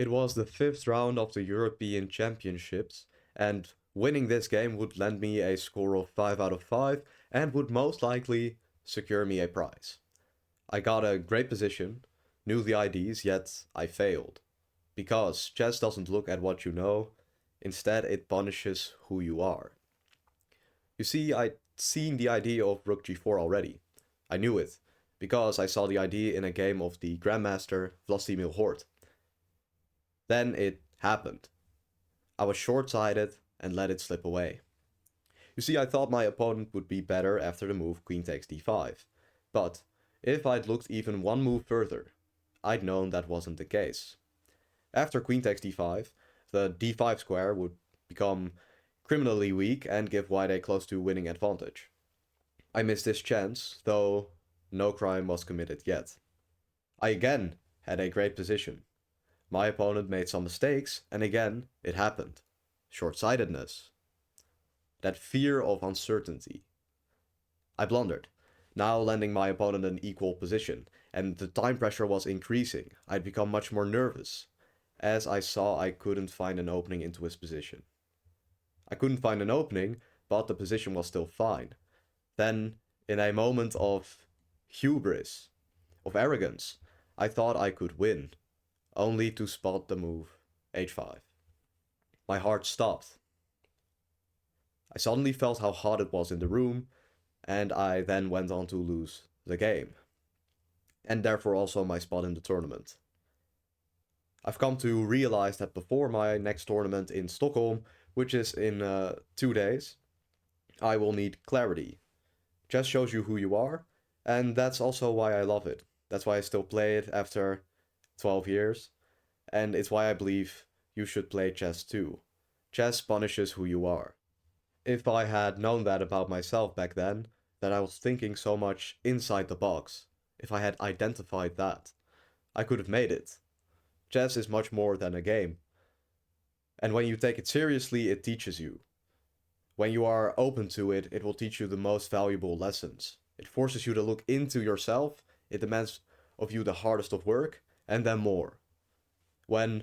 It was the fifth round of the European Championships, and winning this game would land me a score of 5 out of 5 and would most likely secure me a prize. I got a great position, knew the IDs, yet I failed. Because chess doesn't look at what you know, instead it punishes who you are. You see, I'd seen the idea of Rook G4 already. I knew it, because I saw the idea in a game of the Grandmaster Vladimir Hort. Then it happened. I was short-sighted and let it slip away. You see, I thought my opponent would be better after the move queen takes d5. But if I'd looked even one move further, I'd known that wasn't the case. After queen takes d5, the d5 square would become criminally weak and give white a close to winning advantage. I missed this chance, though no crime was committed yet. I again had a great position. My opponent made some mistakes, and again, it happened. Short-sightedness. That fear of uncertainty. I blundered, now landing my opponent in an equal position, and the time pressure was increasing. I'd become much more nervous, as I saw I couldn't find an opening into his position. I couldn't find an opening, but the position was still fine. Then, in a moment of hubris, of arrogance, I thought I could win, only to spot the move h5. My heart stopped. I suddenly felt how hot it was in the room, and I then went on to lose the game. And therefore also my spot in the tournament. I've come to realize that before my next tournament in Stockholm, which is in 2 days, I will need clarity. Chess shows you who you are, and that's also why I love it. That's why I still play it after 12 years, and it's why I believe you should play chess too. Chess punishes who you are. If I had known that about myself back then, that I was thinking so much inside the box, if I had identified that, I could have made it. Chess is much more than a game. And when you take it seriously, it teaches you. When you are open to it, it will teach you the most valuable lessons. It forces you to look into yourself, it demands of you the hardest of work, and then more. When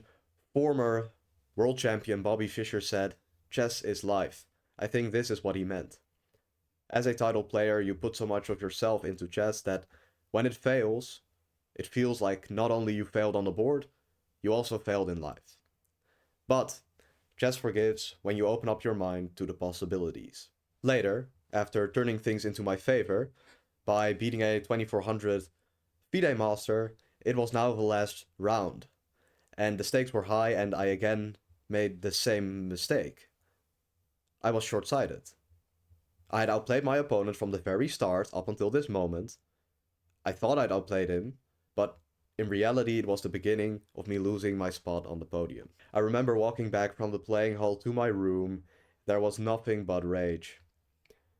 former world champion Bobby Fischer said, "Chess is life," I think this is what he meant. As a title player, you put so much of yourself into chess that when it fails, it feels like not only you failed on the board, you also failed in life. But chess forgives when you open up your mind to the possibilities. Later, after turning things into my favor, by beating a 2400 FIDE master, it was now the last round. And the stakes were high, and I again made the same mistake. I was short-sighted. I had outplayed my opponent from the very start up until this moment. I thought I'd outplayed him, but in reality it was the beginning of me losing my spot on the podium. I remember walking back from the playing hall to my room. There was nothing but rage.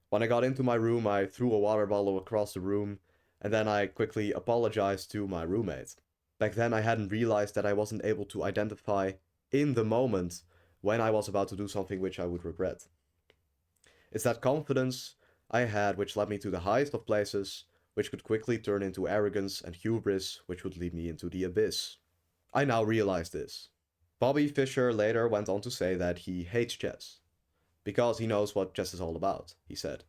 When I got into my room, I threw a water bottle across the room, and then I quickly apologized to my roommate. Back then I hadn't realized that I wasn't able to identify in the moment when I was about to do something which I would regret. It's that confidence I had which led me to the highest of places, which could quickly turn into arrogance and hubris, which would lead me into the abyss. I now realize this. Bobby Fischer later went on to say that he hates chess, because he knows what chess is all about, he said.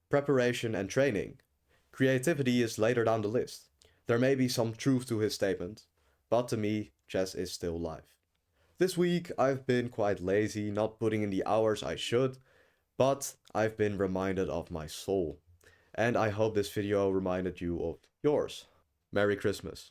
Preparation and training. Creativity is later down the list. There may be some truth to his statement, but to me, chess is still life. This week I've been quite lazy, not putting in the hours I should, but I've been reminded of my soul. And I hope this video reminded you of yours. Merry Christmas.